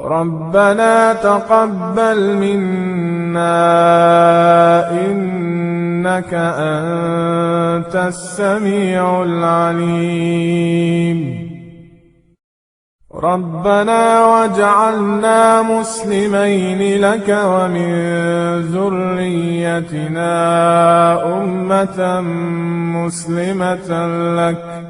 ربنا تقبل منا إنك أنت السميع العليم ربنا واجعلنا مسلمين لك ومن ذريتنا أمة مسلمة لك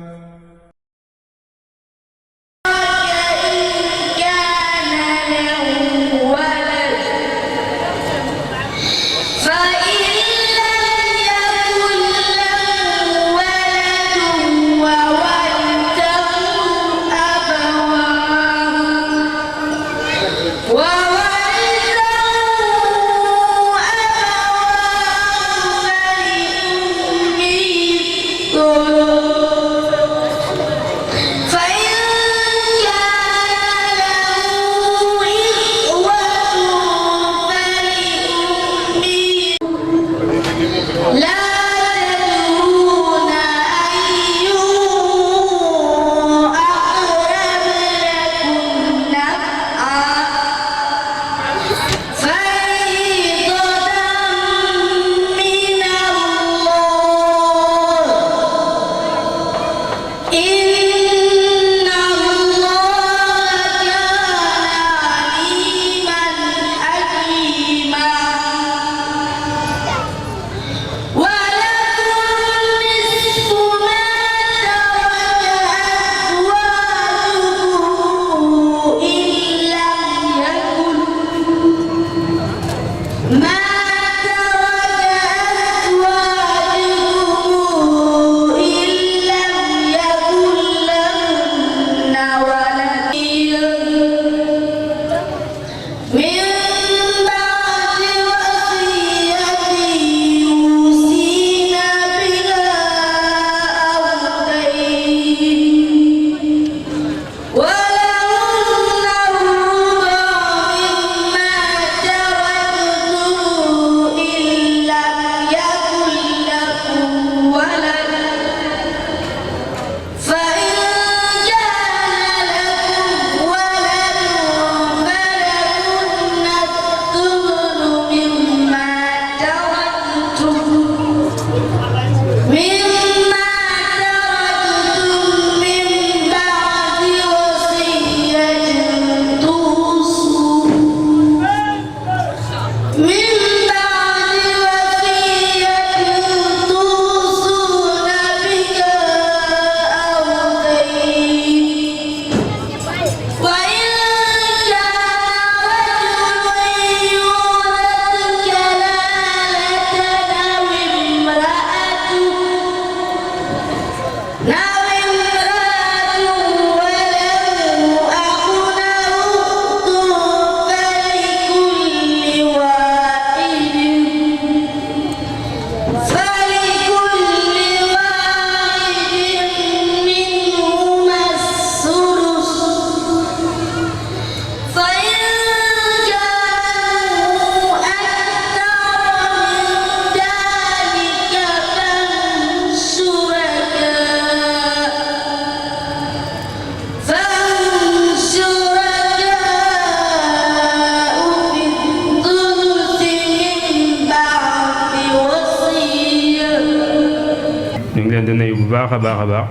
baax a baax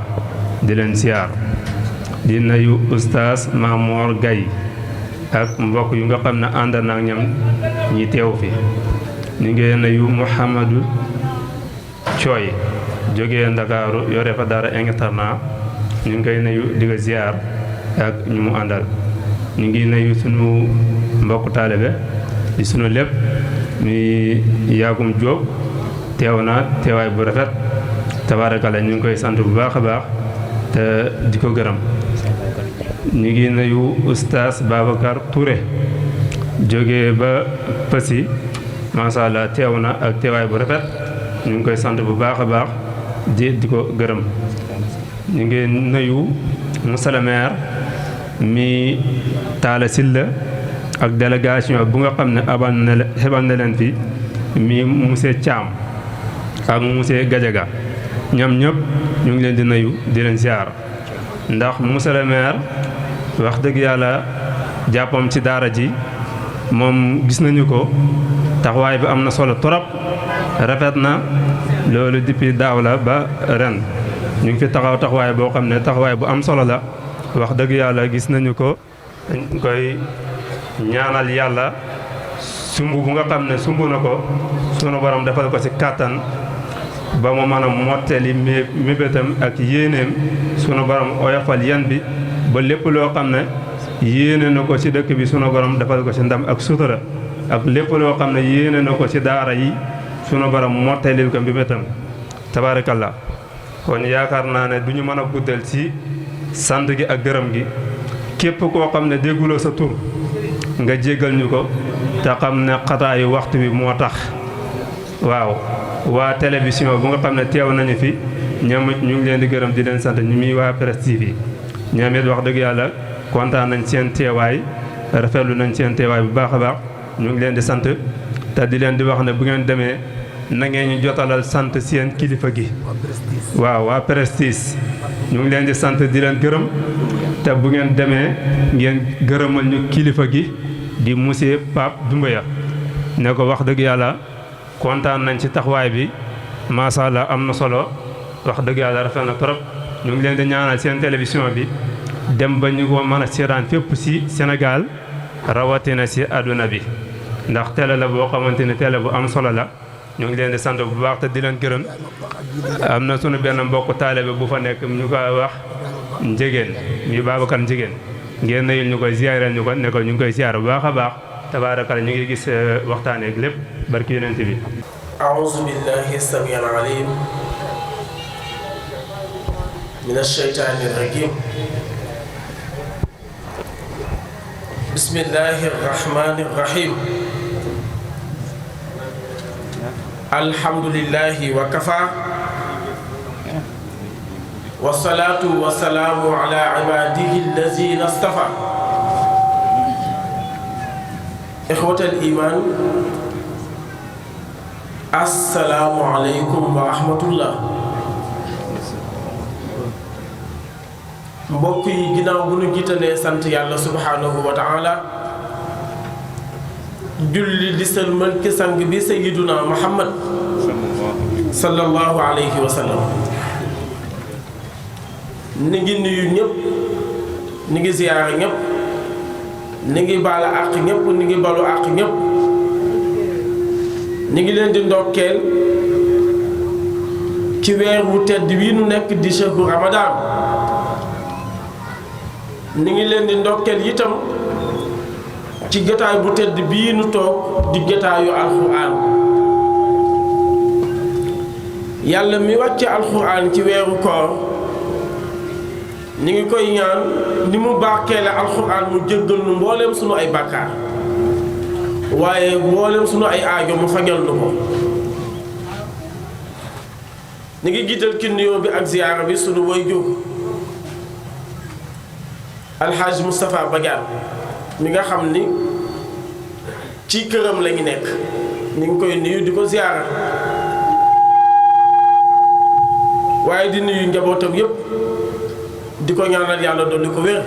di leen siyaar di nuyu oustaz Mamour Gaye ak mbokk yu nga xam ne ànd na ak ñam ñi teew fi ñu ngi nuyu Mouhamadou Thioy jógee Ndakaaru yore fa dara internat ñu ngi koy nuyu di ko ziar ak ñu mu àndal ñu ngi nuyu sunu mbokk taalibe di sunu lépp mi Yaagum Jóob teew na teewaay bu rafet tabaarakalla ñu ngi koy sant bu baax a baax te di ko gërëm ñu ngi nuyu oustaz Babacar Touré jógee ba Passy macha allah teew na ak teewaay bu rafet ñu ngi koy sant bu baax a baax di ko gërëm ñu ngi nuyu monsieur le maire mi Talla Sylla ak délégation bu nga xam ne xebal na leen fi mi monsieur Thiam ak monsieur Gadiaga ñoom ñëpp ñu ngi leen di nuyu di leen ziar ndax monsieur le maire wax dëgg yàlla jàppam ci daara ji moom gis nañu ko taxawaay bi am na solo trop rafet na loolu depuis daaw la ba ren ñu ngi fi taxaw taxawaay boo xam ne taxawaay bu am solo la wax dëgg yàlla gis nañu ko dañ koy ñaanal yàlla sumb bu nga xam ne sumb na ko sunu borom defal ko ci kàttan ba mu mën a mottali mébétam ak yéeneem sunu borom oyofal yan bi ba lépp loo xam ne yéene na ko ci dëkk bi sunu borom defal ko ci ndam ak sutura ak lépp loo xam ne yéene na ko ci daara yi sunu borom mottalil ko mébétam tabaarakallah kon yaakaar naa ne du ñu mën a guddal ci sant gi ak gërëm gi képp koo xam ne dégguloo sa tur nga jéggal ñu ko te xam ne xataayu waxtu bi moo tax waaw waa télévision bu nga xam ne teew nañu fi ñoom ñu ngi leen di gërëm di leen sant ñu muy waa Presse TV ñoom it wax dëgg yàlla kontaan nañ seen teewaay rafetlu nañ seen teewaay bu baax a baax ñu ngi leen di sant te di leen di wax ne bu ngeen demee na ngeen ñu jotalal sant seen kilifa gi waaw waa Prestige ñu ngi leen di sant di leen gërëm te bu ngeen demee ngeen gërëmal ñu kilifa gi di monsieur Pape Doumbouya ne ko wax dëgg yàlla kontaan nañ ci taxawaay bi macha allah am na solo wax dëgg yàlla rafet na trop ñu ngi leen di ñaanal seen télévision bi dem ba ñu ko mën a seetaan fépp ci Sénégal rawatina ci àdduna bi ndax télé la boo xamante ne télé bu am solo la ñu ngi leen di sant bu baax te di leen gërëm am na sunu benn mbokk taalibe bu fa nekk ñu koy wax Njegéen muy Babacar Njegéen ngeen nayul ñu koy ziareel ñu ko ne ko ñu ngi koy ziar bu baax a baax tabaarakalla ñu ngi gis waxtaanee ak lépp barki yonent bi. A'uuzu billahi samiil aliim mina shaytaani rajiim. Bismillahi rahmaani rahiim. Alhamdulillahi wa kafaa. Wassalaatu wassalaamu alaa ibaadihi allaziina stafaa. Ixwatal iimaan. Assalaamu aleykum wa rahmatullah. Mbokk yi ginnaaw bu nu jiitalee sant yàlla subhaanahu wa taala julli di sëlmal ci sang bi sayyiduna Muhammad sallallahu alayhi wa sallam. ni ngi nuyu ñëpp ni ngi ziyaara ñëpp ni ngi baala àq ñëpp ni ngi balu àq ñëpp ni ngi leen di ndokkeel ci weer wu tedd wi nu nekk di shahru Ramadan. ni ngi leen di ndokkeel itam ci jotaay bu tedd bii nu toog di jotaayu alxuraan. yàlla mi wàcce alxuraan ci weeru koor ni ngi koy ñaan ni mu barkeele alxuraan mu jéggal nu mbooleem sunu ay bàkkaar waaye mbooleem sunu ay aajo mu fajal nu ko. ni ngi jiital ki nuyoo bi ak ziyaara bi sunu waajur Alxaaji Moustapha Badiane mi nga xam ni ci këram la ñu nekk ni ngi koy nuyu di ko ziyaara waaye di nuyu njabootam yépp di ko ñaanal yàlla dolli ko wér.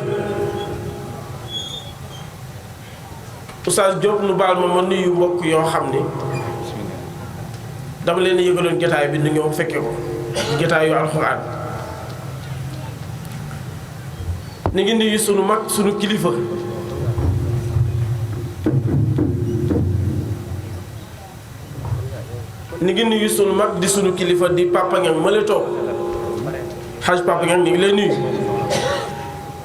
Oustaz Diop nu baal ma nuyu mbokk yoo xam ni dama leen yëgaloon jotaay bi nu ñëw fekke ko jotaayu alxuraan. ni ngi nuyu sunu mag sunu kilifa ni ngi nuyu sunu mag di sunu kilifa di Papa Niang ma la toog Haj Papa Niang ni ngi lay nuyu.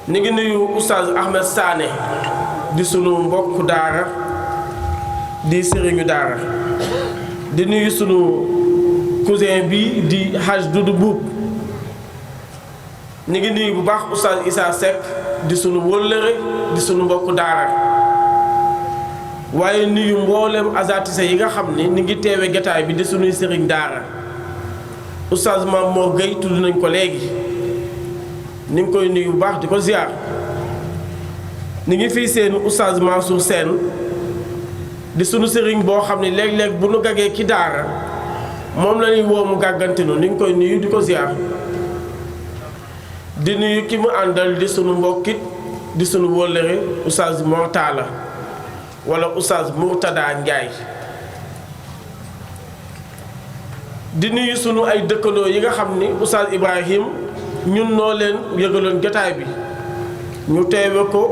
ni ngi nuyu Oustaz Ahmed Sané di sunu mbokk daara di sëriñu daara. di nuyu sunu cousin bi di Haj Doudou Boub. ni ngi nuyu bu baax Oustaz Issa Seck di sunu wëllëre di sunu mbokk daara waaye nuyu mboolem azatise yi nga xam ni ngi teewe gataay bi di sunuy sëriñ daara. Oustaz Mame Mor Gueye tudd nañ ko léegi ni ngi koy nuyu bu baax di ko ziar. ni ngi fii seen Oustaz Mansour Sène di sunu sëriñ boo xam ne léeg-léeg bu nu gagee ki daara moom la ñuy woo mu gàggantinu ni ngi koy nuyu di ko ziar. di nuyu ki mu àndal di sunu mbokkit di sunu wóllëre Oustaz Mortala wala Oustaz Murtada Njaay di nuyu sunu ay dëkkandoo yi nga xam ni Oustaz Ibrahim ñun noo leen yëgaloon jotaay bi ñu teewe ko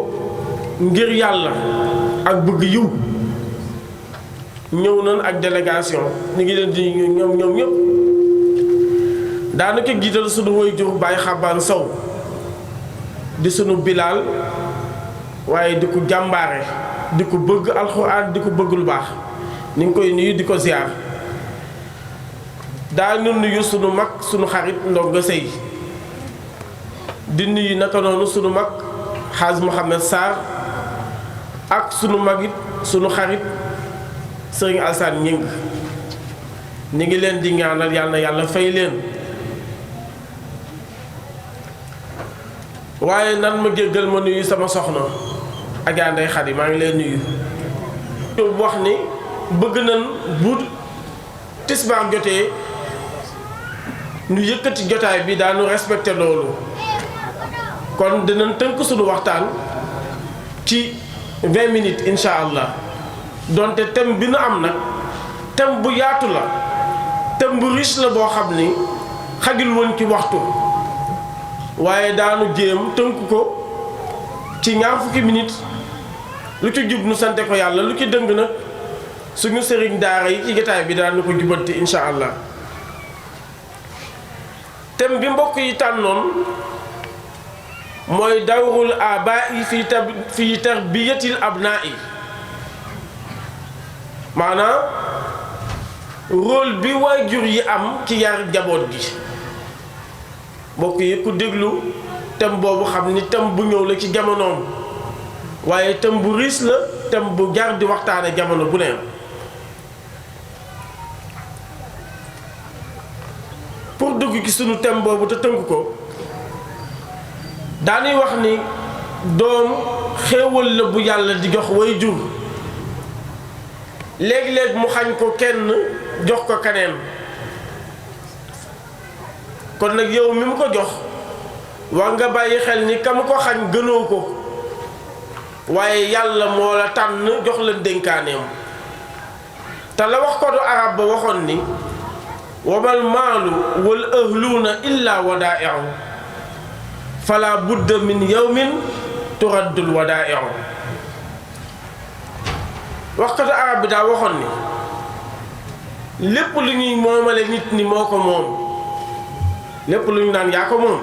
ngir yàlla ak bëgg yiw ñëw nañ ak délégation ñu ngi leen di ñoom ñëpp daanaka jiital sunu waajur Baay Xabaan Sow di sunu bilaal waaye di ko jàmbaare di ko bëgg alxuraan di ko bëgg lu baax ni ngi koy nuyu di ko ziar daa ñu nuyu sunu mag sunu xarit Ndonga Sey di nuyu naka noonu sunu mag Xaaj Mohamed Sarr ak sunu magit sunu xarit Sëriñ Alsaan Ñing ñu ngi leen di ñaanal yàlla na yàlla fay leen waaye nan ma jéggal ma nuyu sama soxna Adja Ndey Xadi maa ngi leen nuyu wax ni bëgg nañ bu tisbaar jotee ñu yëkkati jotaay bi daanu respecté loolu kon dinañ tënk suñu waxtaan ci 20 minutes incha allah donte thème bi nu am nag thème bu yaatu la thème bu riche la boo xam ni xajul woon ci waxtu waaye daanu jéem tënk ko ci ñaar fukki minutes lu ci jub nu sante ko yàlla lu ci dëng nag suñu sëriñ daara yi ci jotaay bi daanu ko jubanti incha allah thème bi mbokk yi tànnoon mooy dawrul abaa'i fi tarbiyatil abnaa'i maanaam rôle bi waajur yi am ci yar jaboot gi mbokk yi ku déglu thème boobu xam ni thème bu ñëw la ci jamonoom waaye thème bu riis la thème bu jar di waxtaane jamono bu neen pour dugg ci sunu thème boobu te tënk ko dañuy wax ni doom xéewal la bu yàlla di jox way jur léeg-léeg mu xañ ko kenn jox ko keneen kon nag yow mi mu ko jox war nga bàyyi xel ni ka mu ko xañ gënoo ko waaye yàlla moo la tànn jox la dénkaaneem te la wax ko du arab ba waxoon ni wamal maalu wal ahluuna illa wadaa'i'u fala budda min yawmin turaddul wadaa'i'u waxkatu arab bi daa waxoon ni lépp lu ñuy moomale nit ni moo ko moom lépp lu ñu naan yaa ko moom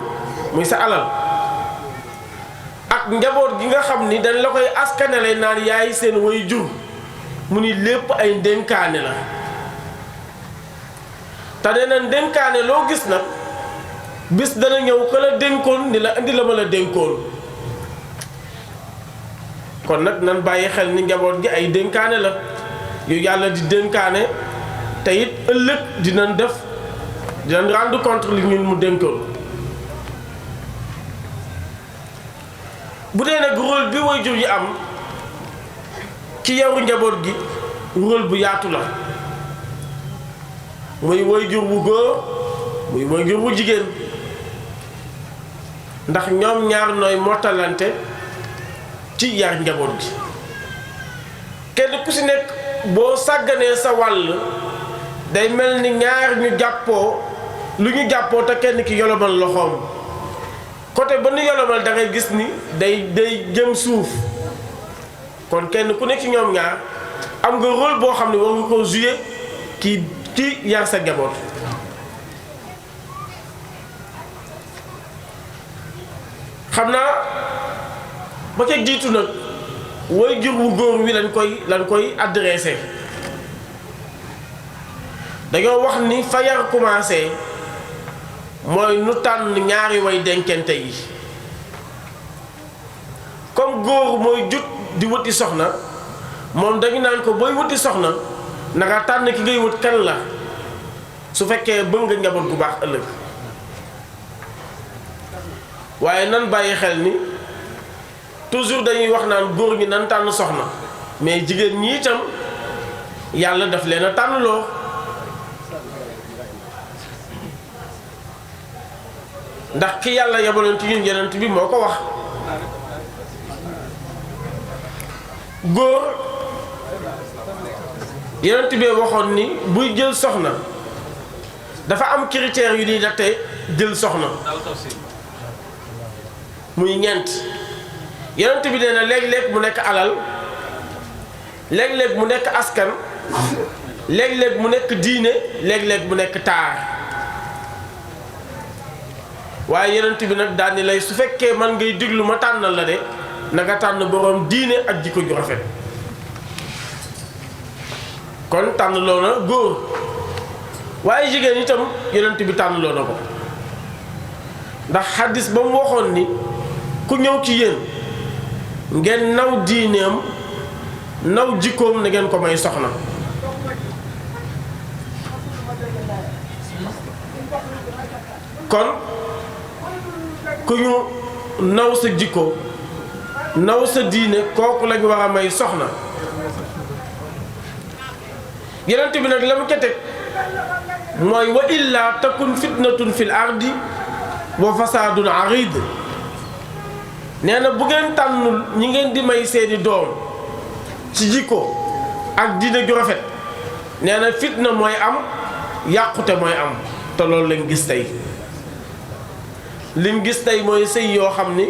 muy sa alal ak njaboot gi nga xam ni dañ la koy askanale naan yaay seen way jur mu ni lépp ay ndénkaane la te nee na ndénkaane loo gis nag bis dana ñëw ka la dénkoon ni la indi la ma la dénkoon kon nag nan bàyyi xel ni njaboot gi ay dénkaane la yu yàlla di dénkaane te it ëllëg dinañ rendre compte li ñun mu dénkoon bu dee nag rôle bi waajur yi am ci yaru njaboot gi rôle bu yaatu la muy waajur bu góor muy waajur bu jigéen ndax ñoom ñaar nooy mottalante ci yar njaboot gi kenn ku si nekk boo sàgganee sa wàll day mel ni ñaar ñu jàppoo lu ñu jàppoo te kenn ki yolomal loxoom côté ba nu yolomal da ngay gis ni day jëm suuf kon kenn ku nekk ci ñoom ñaar am nga rôle boo xam ne war nga ko jouer ci yar sa njaboot xam naa ba ca jiitu nag waajur wu góor wi lañ koy adressé dañoo wax ni fa yar commencé mooy nu tànn ñaari way denkente yi comme góor mooy jut di wuti soxna moom dañu naan ko booy wuti soxna na nga tànn ki ngay wut kan la su fekkee bëgg nga njaboot gu baax ëllëg waaye nan bàyyi xel ni toujours dañuy wax naan góor ñi nan tànn soxna mais jigéen ñi itam yàlla daf leen a tànnloo ndax ki yàlla yabaloon ci ñun yonent bi moo ko wax góor yonent bi waxoon ni buy jël soxna dafa am critères yu ñuy natte jël soxna muy ñeent yonent bi nee na léeg-léeg mu nekk alal léeg-léeg mu nekk askan léeg-léeg mu nekk diine léeg-léeg mu nekk taar waaye yonent bi nag daal ni lay su fekkee man ngay diglu ma tànnal la de na nga tànn boroom diine ak jikko ju rafet kon tànn loo na góor waaye jigéen itam yonent bi tànn loo na ko ndax xaddis ba mu waxoon ni ku ñëw ci yéen ngeen naw diineem naw jikkoom na ngeen ko may soxna kon ku ñu naw sa jikko naw sa diine kooku lañ war a may soxna yonent bi nag la mu ca teg mooy wa illa takun fitnatun fil ardi wa fasaadun arid nee na bu ngeen tànnul ñi ngeen di may seeni doom ci jikko ak diine ju rafet nee na fitna mooy am yàqute mooy am te loolu lañ gis tey liñ gis tey mooy sëy yoo xam ni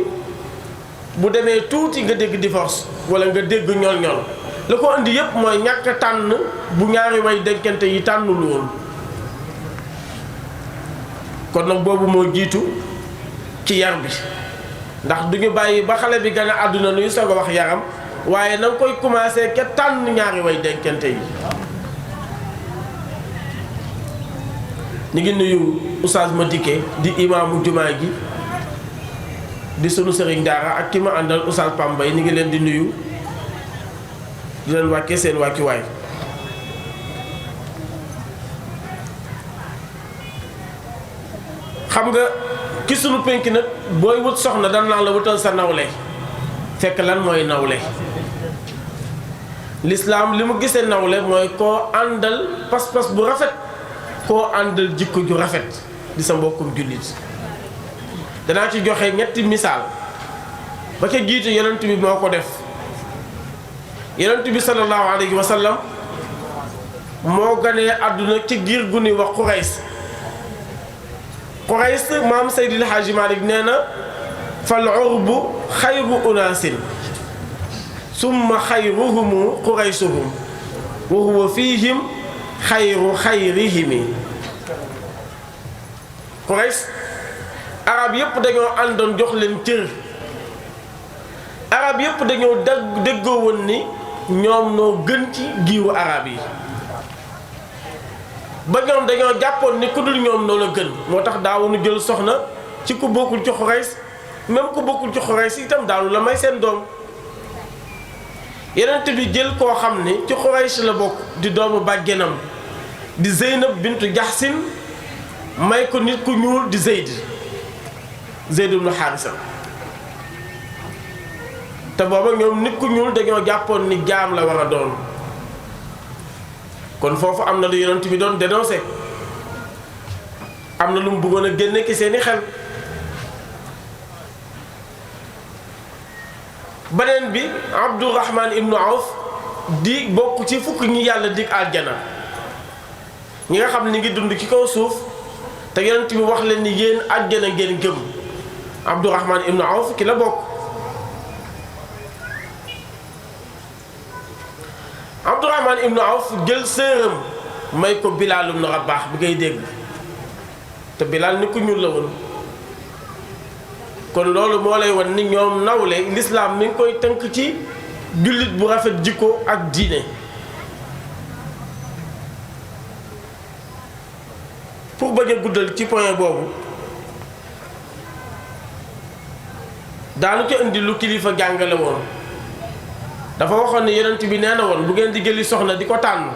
bu demee tuuti nga dégg divorce wala nga dégg ñol-ñol la ko indi yépp mooy ñàkk tànn bu ñaari way denkante yi tànnul woon kon nag boobu moo jiitu ci yar bi ndax duñu bàyyi ba xale bi gën a àdduna nuy soog a wax yaram waaye na nga koy commencé ke tànn ñaari way denkante yi ñu ngi nuyu Oustaz Madické di imaamu jumaa gi di sunu sëriñ daara ak ki ma àndal Oustaz Pambay ñu ngi leen di nuyu di leen wàccee seen wàccuwaay xam nga ki sunu penk nag booy wut soxna dan naan la wutal sa nawle fekk lan mooy nawle lislaam li mu gisee nawle mooy koo àndal pas-pas bu rafet koo àndal jikko ju rafet di sa mbokkum jullit danaa ci joxe ñetti misaal ba ca jiitu yonent bi moo ko def yonent bi sallallahu alayhi wa sallam moo ganee àdduna ci giir gu ñuy wax Qurays maam Seydil Hadji Malick nee na fal urbu xayru unaasin summa xayruhumu Quraysuhum wa huwa fihim xayru xayrihimi Qurays arab yépp dañoo àndoon jox leen cër arab yépp dañoo déggoo woon ni ñoom noo gën ci giiru arab yi ba ñoom dañoo jàppoon ni ku dul ñoom noo la gën moo tax daawuñu jël soxna ci ku bokkul ci Qurays même ku bokkul ci Qurays itam daanu la may seen doom Yonent bi jël koo xam ni ci Qurays la bokk di doomu bàjjenam di Zeynab bintu Jaxsin may ko nit ku ñuul di Zeyd ibnu Haarisa te booba ñoom nit ku ñuul dañoo jàppoon ni jaam la war a doon kon foofu am na lu yonent bi doon dénoncé am na lu mu bëggoon a génne ki seeni xel beneen bi Abdurahman ibnu Awf di bokk ci fukk ñi yàlla dig aljana ñi nga xam ni ngi dund ci kaw suuf te yonent bi wax leen ni yéen aljana ngeen gëm Abdurahman ibnu Awf ki la bokk Abdurahman ibnu Awf jël sëram may ko Bilaal ibnu Rabaax bi ngay dégg te Bilaal ni ku ñuul la woon kon loolu moo lay wan ni ñoom nawle lislaam mi ngi koy tënk ci jullit bu rafet jikko ak diine pour bañ a guddal ci point boobu daanu ci indi lu kilifa jàngale woon dafa waxoon ne yonent bi nee na woon bu ngeen di jëli soxna di ko tànn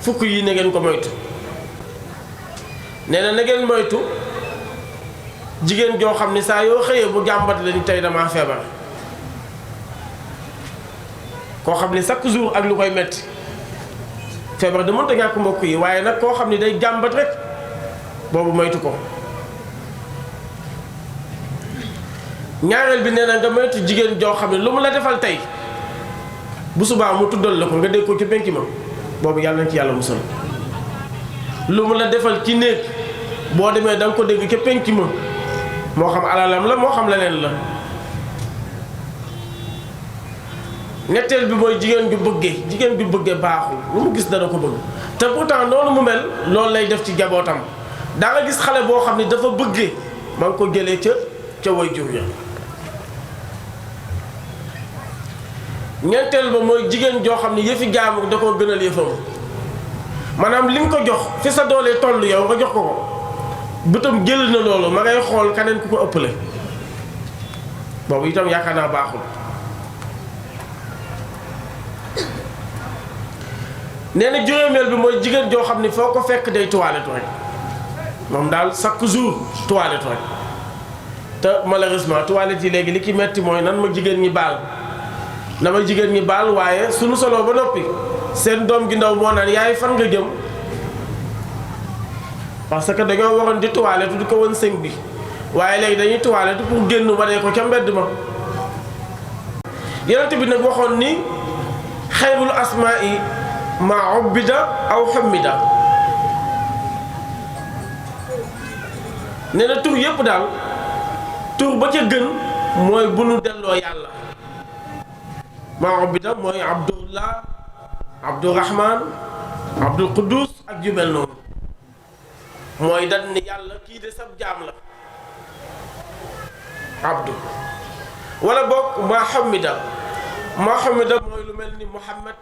fukk yi na ngeen ko moytu nee na ngeen moytu jigéen joo xam ne saa yoo xëyee bu jàmbat la ni tey damaa feebar koo xam ne chaque jour ak lu koy metti feebar da mënta ñàkk mbokk yi waaye nag koo xam ne day jàmbat rek boobu moytu ko ñaareel bi nee na nga moytu jigéen joo xam ne lu mu la defal tey bu subaa mu tuddal la ko nga dégg ko ci penc ma boobu yàlla na ci yàlla musal. lu mu la defal ci néeg boo demee da nga ko dégg ca penc ma moo xam alalam la moo xam leneen la. ñetteel bi mooy jigéen bi bëggee baaxul lu mu gis dana ko bëgg te pourtant noonu mu mel loolu lay def ci jabootam. daa nga gis xale boo xam ne dafa bëggee ma ngi ko jëlee ca way jur ya. ñeenteel ba mooy jigéen joo xam ne yëfi jaamu da koo gënal yëfam maanaam li nga ko jox fi sa doolee toll yow nga jox ko bëtam jël na loolu ma ngay xool keneen ku ko ëppale boobu itam yaakaar naa baaxul. nee na juróomeel bi mooy jigéen joo xam ne foo ko fekk day toilette rek moom daal chaque jour toilette rek te malheureusement toilette yi léegi li ki metti mooy nan ma jigéen ñi baal na ma jigéen ñi baal waaye suñu soloo ba noppi seen doom gi ndaw moo naan yaay fan nga jëm parce que dañoo waroon di toilette di ko won sëñ bi waaye léegi dañuy toilette pour génn wane ko ca mbedd ma. yonent bi nag waxoon ni xayrul asmaa'i maa ubbida aw xummida nee na tur yépp daal tur ba ca gën mooy bu nu delloo yàlla. maa ubbida mooy abdullah abdurahman abdul quddus ak ju mel noonu mooy dat ni yàlla kii de sab jaam la abdu wala boog maa xummida mooy lu mel ni muhammad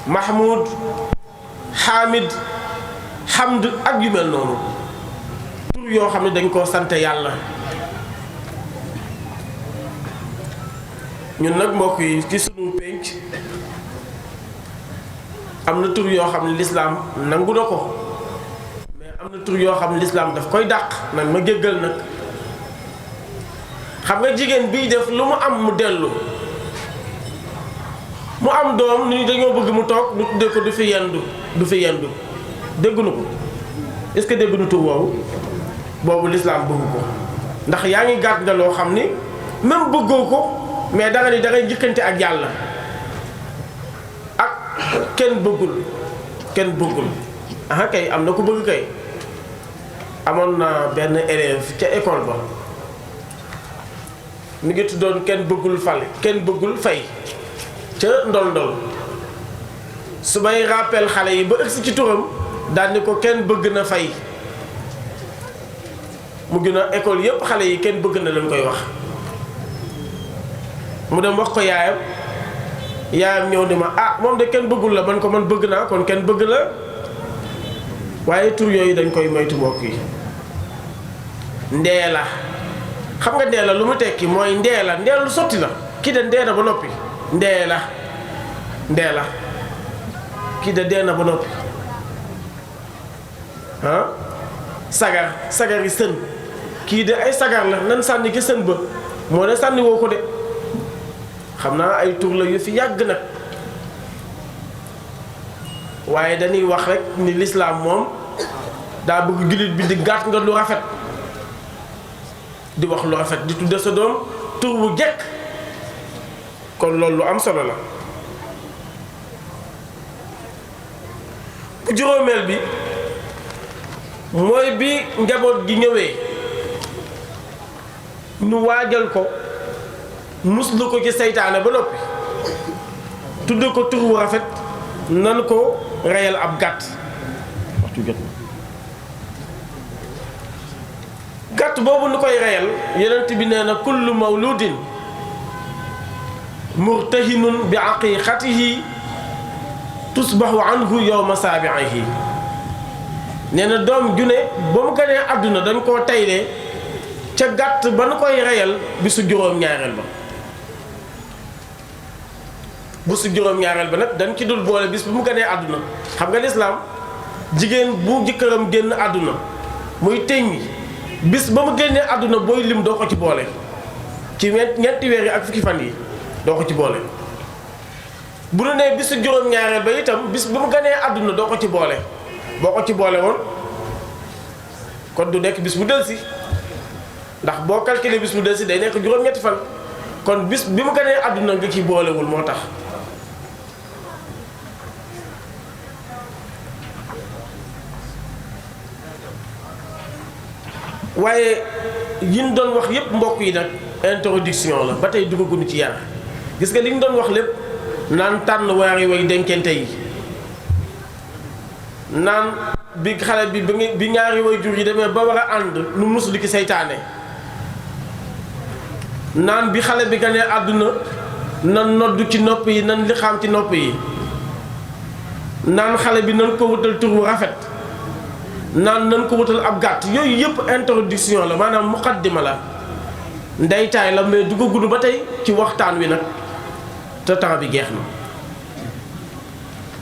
mahmoud hamid hamd ak yu mel noonu tur yoo xam ne dañ koo sant yàlla. ñun nag mbokk yi ci sunu pénc am na tur yoo xam ne lislaam nangu na ko mais am na tur yoo xam ne lislaam daf koy dàq nag ma jéggal nag. xam nga jigéen biy def lu mu am mu dellu mu am doom ni dañoo bëgg mu toog du tuddee ko du fi yendu déggunu ko est-ce que déggunu tur woowu boobu lislaam bëgg ko ndax yaa ngi gàtt nga loo xam ni même bëggoo ko mais danga ni dangay njëkkante ak yàlla ak kenn bëggul aha kay am na ku bëgg kay. amoon na benn élève ca école ba mi ngi tuddoon kenn bëggul fay ca ndol su may rappel xale yi ba ëgsi ci turam daal ni ko kenn bëgg na fay mu gën a école yépp xale yi kenn bëgg na lañ koy wax. mu dem wax ko yaayam ñëw ni ma moom de kenn bëggul la man ko man bëgg naa kon kenn bëgg la waaye tur yooyu dañ koy moytu mbokk yi. ndee la xam nga ndee la lu mu tekki mooy ndee la lu sotti la kii de ndee na ba noppi ndee la kii de dee na ba noppi sagar yi sën kii de ay sagar la nan sànni ki sën ba moo ne sànni woo ko de. xam naa ay tur la yu fi yàgg nag waaye dañuy wax rek ni lislaam moom daa bëgg jullit bi di gàtt nga lu rafet di wax lu rafet di tudde sa doom tur bu jekk kon loolu lu am solo la. bu juróomeel bi mooy bi njaboot gi ñëwee nu waajal ko muslu ko ci seytaane ba noppi tudde ko tur wu rafet nan ko reyal ab gàtt gàtt boobu nu koy reyal yonent bi nee na kullu mawludin murtahinun bi aqiqatihi tusbahu anhu yawma saabi'ihi nee na doom ju ne ba mu gënee àdduna dañ koo taylee ca gàtt ba nu koy reyal bisu juróom-ñaareel ba bisu juróom-ñaareel ba nag dañ ci dul boole bis bu mu gënee àdduna xam nga lislaam jigéen bu jëkkëram génn àdduna muy teññi bis ba mu génnee àdduna booy lim doo ko ci boole ci ñetti weer yi ak fukki fan yi doo ko ci boole bu nu nee bisu juróom-ñaareel ba itam bis ba mu gënee àdduna doo ko ci boole boo ko ci boole woon kon du nekk bis bu delsi ndax boo calculer bis bu delsi day nekk juróom-ñetti fan kon bis bi mu gënee àdduna nga ci boolewul moo tax waaye yi ñu doon wax yépp mbokk yi nag introduction la ba tey duggaguñu ci yar. gis nga li ñu doon wax lépp naan tànn waari way denkente yi naan bi xale bi ñaari way jur yi demee ba war a ànd lu muslu ki seytaane naan bi xale bi ganee àdduna nan noddu ci nopp yi nan li xam ci nopp yi naan xale bi nan ko wutal tur wu rafet naan nan ko wutal ab gàtt yooyu yëpp introduction la maanaam muqaddima la ndeytaay la mais duggaguñu ba tey ci waxtaan wi nag te temps bi jeex na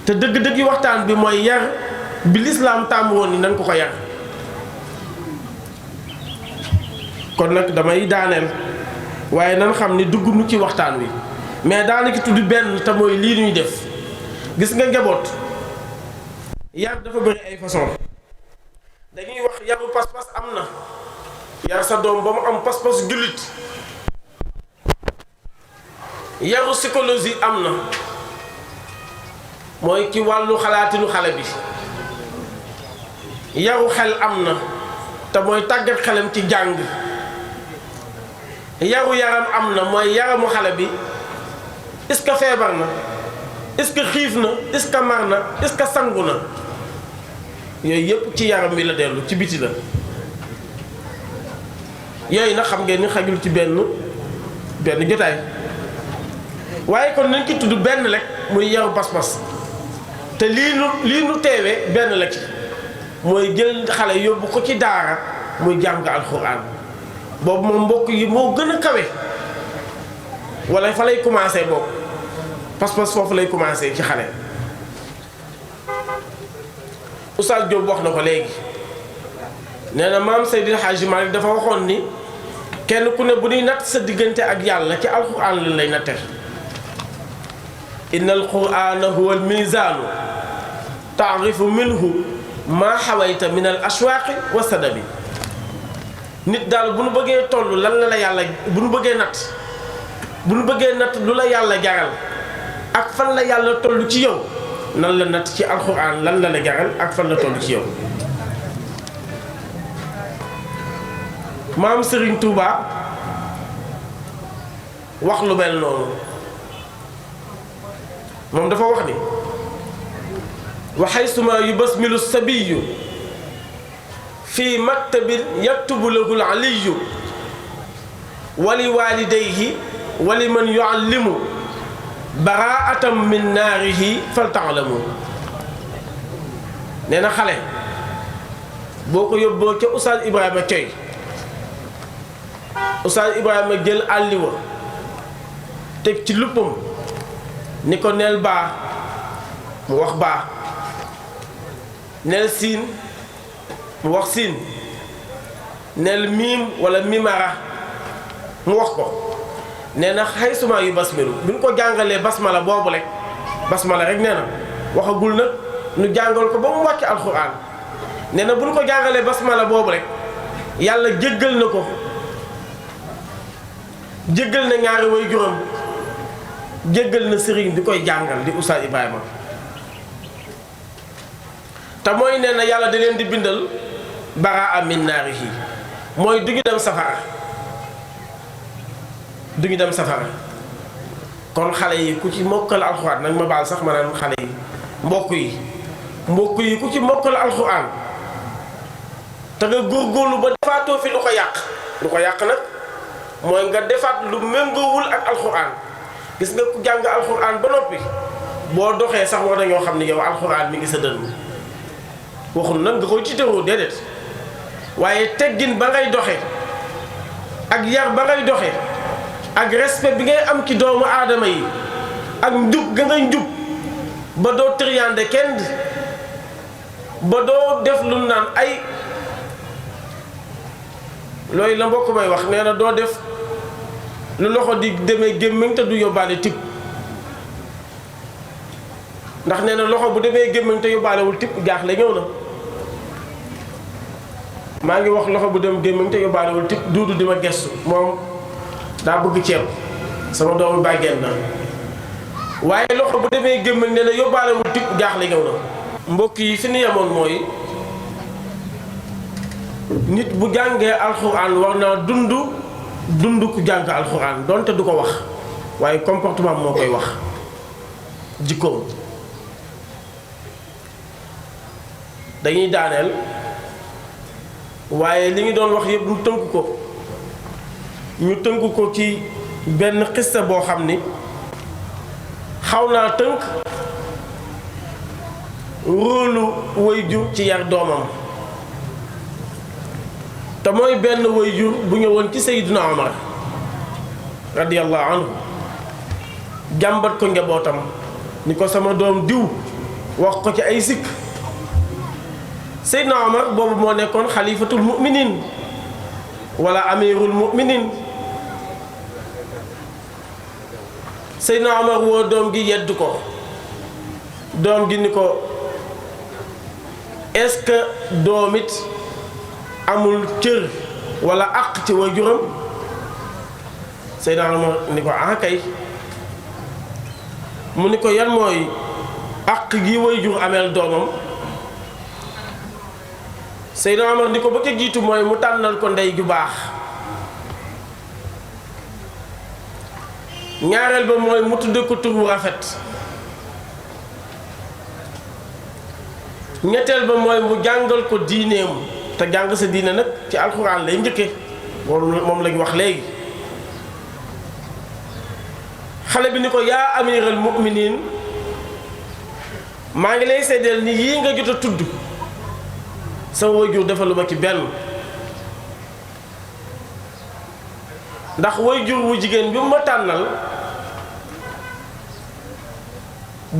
te dëgg-dëgg waxtaan bi mooy yar bi lislaam tàmm woon ni nan ko yar. kon nag damay daaneel waaye nan xam ni dugguñu ci waxtaan wi mais daanaka tudd benn te mooy lii ñuy def gis nga njaboot yar dafa bëri ay façon dañuy wax yaru pas-pas am na yar sa doom ba mu am pas-pas jullit yaru psychologie am na mooy ci wàllu xalaatinu xale bi yaru xel am na te mooy tàggat xelam ci jàng yaru yaram am na mooy yaramu xale bi est-ce que feebar na est-ce que xiif na est-ce que mar na est-ce que sangu na yooyu yépp ci yaram bi la dellu ci biti la yooyu nag xam ngeen ni xajul ci benn jotaay waaye kon nañ ci tudd benn rek muy yaru pas-pas te lii nu teewee benn la ci mooy jël xale yóbbu ko ci daara muy jàng alxuraan boobu moom mbokk yi moo gën a kawe wala fa lay commencé boobu pas-pas foofu lay commencé ci xale. Oustaz Diop wax na ko léegi nee na maam Seydil Hadji Malick dafa waxoon ni kenn ku ne bu ñuy natt sa diggante ak yàlla ci alxuraan lañ lay natte inna alqurana huwa almizaanu taarifu minhu maa xawayta min al ashwaaqi wa sadabi nit daal bu nu bëggee toll lan la yàlla bu nu bëggee natt lu la yàlla jaral ak fan la yàlla toll ci yow nan la natt ci alxuraan lan la jaral ak fan la toll ci yow. maam Serigne Touba wax lu mel noonu moom dafa wax ni wa haysuma yubasmilu sabiyu fi maktabin yaktubu lahu al-aliyu wali walidayhi wali man yuallimu baraatan min naarihi faltaalamu nee na xale boo ko yóbboo ca Oustaz Ibrahima Coy Oustaz Ibrahima jël àlliwa teg ci luppam ni ko neel baa mu wax baa neel siin mu wax siin neel miim wala mimara mu wax ko nee na xay suma yu basmilu bi ñu ko jàngalee basmala boobu rek basmala rek nee na waxagul nag nu jàngal ko ba mu wàcc alxuraan nee na bu ñu ko jàngalee basmala boobu rek yàlla jéggal na ko jéggal na ñaari way juróom jéggal na sëriñ di koy jàngal di Oustaz Ibrahima te mooy nee na yàlla da leen di bindal baraa min naarihi mooy du ñu dem safara duñu dem safara kon xale yi ku ci mokkal alxuraan nag ma baal sax ma naan xale yi mbokk yi ku ci mokkal alxuraan te nga góorgóorlu ba defaatoo fi lu ko yàq nag mooy nga defaat lu méngoowul ak alxuraan gis nga ku jàng alxuraan ba noppi boo doxee sax war nañoo xam ne yow alxuraan mi ngi sa dënn waxul nag nga koy tiitaroo déedéet waaye teggin ba ngay doxe ak yar ba ngay doxe ak respect bi ngay am ci doomu aadama yi ak njub ga ngay njub ba doo triande kenn ba doo def lu naan ay loolu la mbokk may wax nee na doo def lu loxo di demee gémmiñ te du yóbbaale tip ndax nee na loxo bu demee gémmiñ te yóbbaalewul tip jaaxle ñëw na maa ngi wax loxo bu dem gémmiñ te yóbbaalewul tip duudu di ma gestu moom daa bëgg ceeb sama doomu bàggeen na waaye loxo bu demee gémmiñ nee na yóbbaalewul tip jaaxle ñëw na mbokk yi fi ñu yemoon mooy nit bu jàngee alxuraan war naa dund ku jàng alxuraan donte du ko wax waaye comportement moo koy wax jikkoom. dañuy daaneel waaye li ngi doon wax yëpp ñu tënk ko ci benn xista boo xam ni xaw naa tënk róolu waajur ci yar doomam te mooy benn waajur bu ñëwoon ci Seydina Omar radiyallahu anhu jàmbat ko njabootam ni ko sama doom diw wax ko ci ay sikk. Seydina Omar boobu moo nekkoon xalifatul mu'minin wala amirul mu'minin. Seydina Omar woo doom gi yedd ko doom gi ni ko est-ce que doom it amul cër wala àq ci waajuram. Seydina Omar ni ko ah kay mu ni ko yan mooy àq gi waajur ameel doomam. Seydina Omar ni ko ba ca jiitu mooy mu tànnal ko ndey ju baax. ñaareel ba mooy mu tudde ko tur wu rafet. ñetteel ba mooy mu jàngal ko diineem te jàng sa diine nag ci alxuraan lay njëkke moom lañ wax léegi. xale bi ni ko yaa amiral mu'minin maa ngi lay seddeel ni yii nga jot a tudd sama waajur defaluma ci benn. ndax waajur wu jigéen bi mu ma tànnal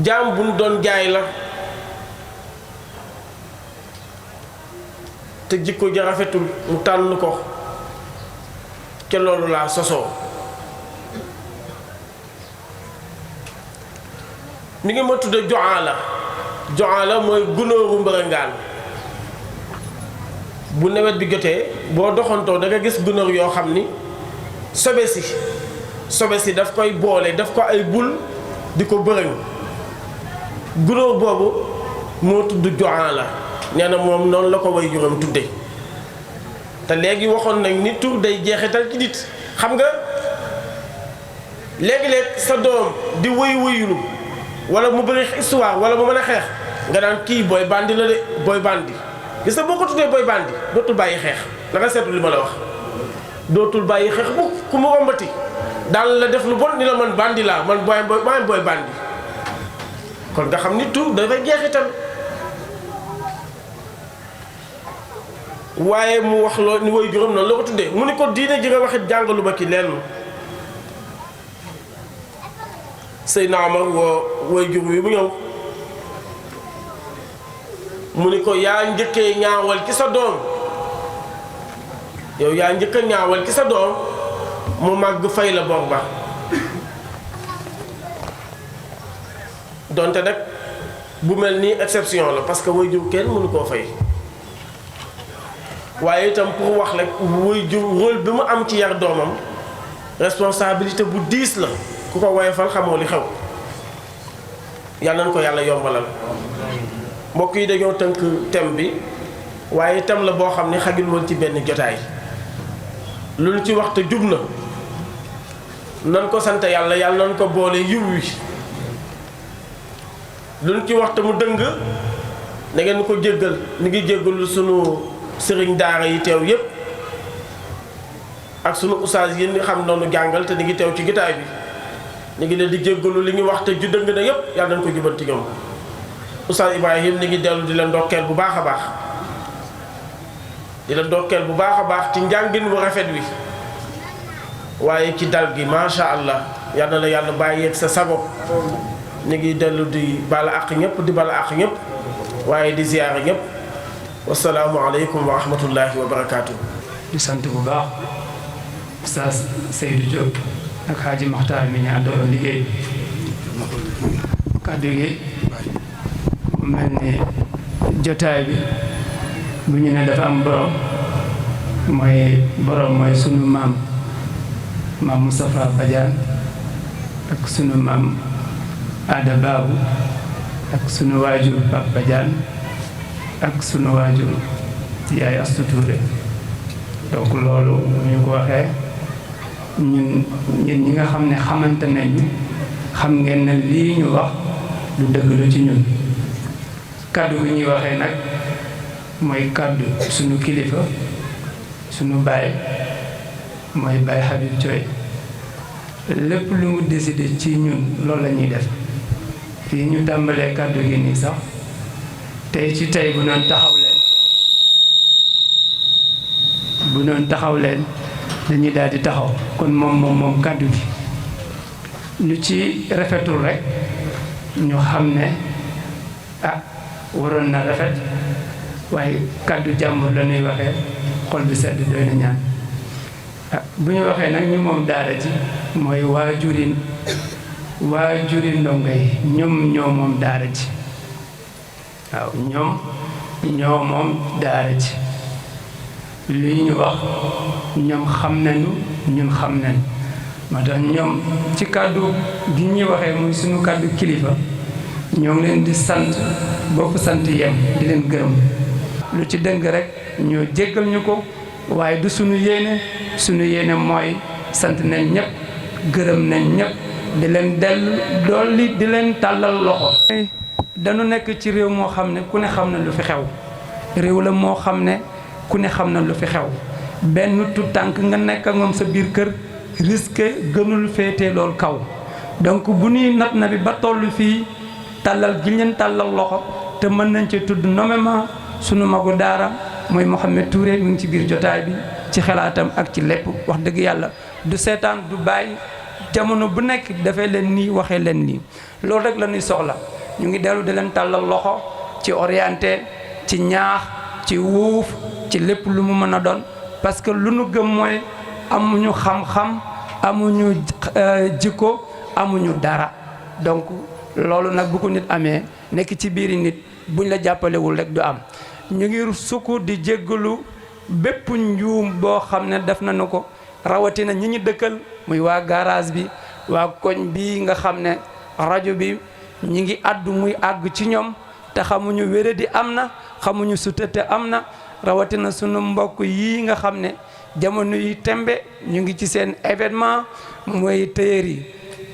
jaam bu ñu doon jaay la te jikko ja rafetul mu tànn ko ca loolu laa sosoo. mi ngi ma tudde joxaala mooy gunóoru mbërëngaan. bu nawet bi jotee boo doxantoo da nga gis gunóor yoo xam ni sobe si daf koy boole daf ko ay bul di ko bërëng. gunóor boobu moo tudd joxaala nee na moom noonu la ko way juróom tudde te léegi waxoon nañ ni tur day jeexital ci nit. xam nga léegi-léeg sa doom di wëyulu wala mu bëri histoire wala mu mën a xeex nga daan kii booy bandi la de booy bandi. gis nga boo ko tuddee booy bandi dootul bàyyi xeex da nga seetlu li ma la wax dootul bàyyi xeex bu ku mu rombati daal la def lu bon ni la man bandi laa man booy bandi. kon nga xam ni tur dafay jeexital. waaye mu wax loo ni woy juróom noonu la ko tuddee mu ni ko diine ji nga waxit jàngalu ba ki lenn. Seydina Omar woo woy jur wi mu ñëw mu ni ko yaa njëkkee ñaawal ci sa doom yow yaa njëkk a ñaawal ci sa doom mu màgg fay la bor ba. donte nag bu mel nii exception la parce que waajur kenn mënu koo fay waaye itam pour wax rek waajur rôle bi mu am ci yar doomam responsabilité bu diis la ku ko woyofal xamoo li xew. yàlla na ko yàlla yombalal. mbokk yi dañoo tënk thème bi waaye thème la boo xam ne xajul woon ci benn jotaay lu ñu ci wax te jub na nan ko sant yàlla yàlla nañ ko boole yiw wi. lu ñu ci wax te mu dëng na ngeen ko jéggal ni ngi jéggalu sunu sëriñ daara yi teew yépp ak sunu ustaas yi nga xam noonu jàngal te ni ngi teew ci gitaay bi ni ngi leen di jéggalu li ñu wax te ju dëng na yépp yàlla nañ ko jubanti ñoom. Oustaz Ibrahim ni ngi dellu di la ndokkeel bu baax a baax di la ndokkeel bu baax a baax ci njàngin bu rafet wi waaye ci dal gi macha allah yal na la yàlla bàyyi ak sa sago. ñu ngi dellu di bala àq ñëpp di bala àq ñëpp waaye di ziyaara ñëpp wasalaamu aleykum wa rahmatullahi wa barakaatu. di sant bu baax Oustaz Seydou Diop ak Xaaji Maxtaar mi ñu àndoo liggéey kàddu gi mel ni jotaay bi bu ñu ne dafa am borom mooy sunu maam Moustapha Badiane ak sunu maam Ada Babou ak sunu waajur Pape Badiane ak sunu waajur Yaay Astou Touré donc loolu ñu ko waxee ñun ñi nga xam ne xamante nañu xam ngeen ne lii ñu wax lu dëgg la ci ñun. kaddu gi ñuy waxee nag mooy kaddu sunu kilifa sunu baay mooy Baye Habib Thioye lépp lu mu décidé ci ñun loolu la ñuy def fii ñu tàmbalee kaddu gi nii sax tey ci tey bu noon taxaw leen dañuy daal di taxaw kon moom kaddu gi lu ci rafetul rek ñu xam ne waroon na rafet waaye kaddu jàmbur la ñuy waxee xol bi sedd doy na ñaan bu ñu waxee nag ñu moom daara ji mooy waajuri ndongo yi ñoom ñoo moom daara ji waaw ñoom ñoo moom daara ji li ñu wax ñoom xam nañu ñun xam nañu moo tax ñoom ci kaddu gi ñuy waxee muy suñu kaddu kilifa ñoo ngi leen di sant bopp sant yem di leen gërëm lu ci dëng rek ñoo jéggal ñu ko waaye du suñu yéene mooy sant nañ ñëpp gërëm nañ ñëpp di leen dolli di leen tàllal loxo. dañu nekk ci réew moo xam ne ku ne xam na lu fi xew réew la moo xam ne ku ne xam na lu fi xew benn tout tànk nga nekk ak moom sa biir kër risque gënul féete loolu kaw donc bu ñuy nat na bi ba toll fii tàllal gi leen tàllal loxo te mën nañ ci tudd nommément sunu magu daara mooy Mouhamed Touré mu ngi ci biir jotaay bi ci xalaatam ak ci lépp wax dëgg yàlla du seetaan du bàyyi jamono bu nekk dafay leen nii waxee leen nii loolu rek la ñuy soxla ñu ngi dellu di leen tàllal loxo ci orienté ci ñaax ci wuuf ci lépp lu mu mën a doon parce que lu nu gëm mooy amuñu xam-xam amuñu jikko amuñu dara donc loolu nag bu ko nit amee nekk ci biiri nit buñ la jàppalewul rek du am ñu ngi sukk di jéggalu bépp njuum boo xam ne def nañu ko rawatina ñi ñu dëkkal muy waa garage bi waa koñ bi nga xam ne rajo bi ñi ngi addu muy àgg ci ñoom te xamuñu wéradi am na xamuñu sutete am na rawatina sunu mbokk yi nga xam ne jamono yi tembe ñu ngi ci seen événement mooy tëyër yi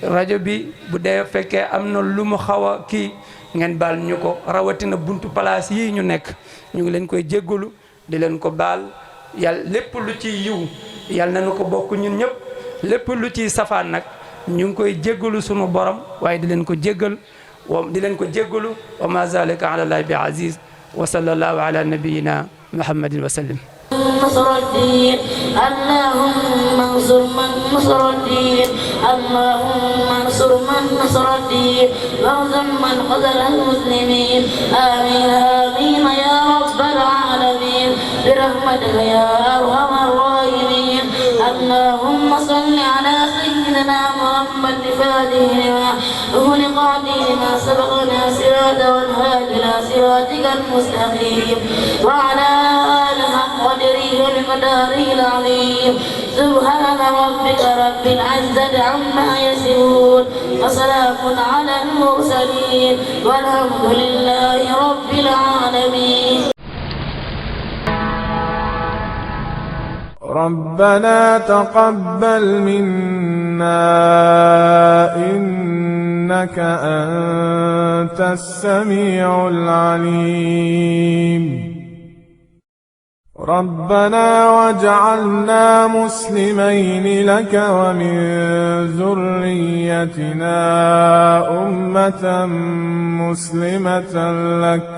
rajo bi bu dee fekkee am na lu mu xaw a kii ngeen baal ñu ko rawatina buntu place yii ñu nekk ñu ngi leen koy jéggalu di leen ko baal yàlla lépp lu ci yiw yàlla nañu ko bokk ñun ñëpp lépp lu ciy safaan nag ñu ngi koy jéggalu sunu borom waaye di leen ko jéggal wa ma zalika ala llahi bi aziz wa sallallahu ala nabiyyina muhammadin wa sallim نصر الدين اللهم انصر من نصر الدين اللهم انصر من نصر الدين واهزم من خذل المسلمين آمين آمين يا رب العالمين برحمتك يا أرحم الراحمين اللهم صل على سيدنا محمد فاتح لما أغلق لما سبقنا صراط والهادي إلى صراطك المستقيم وعلى آله حق قدره ومقداره العظيم سبحان ربك رب العزة عما يصفون وسلام على المرسلين والحمد لله رب العالمين. ربنا تقبل منا إنك أنت السميع العليم ربنا واجعلنا مسلمين لك ومن ذريتنا أمة مسلمة لك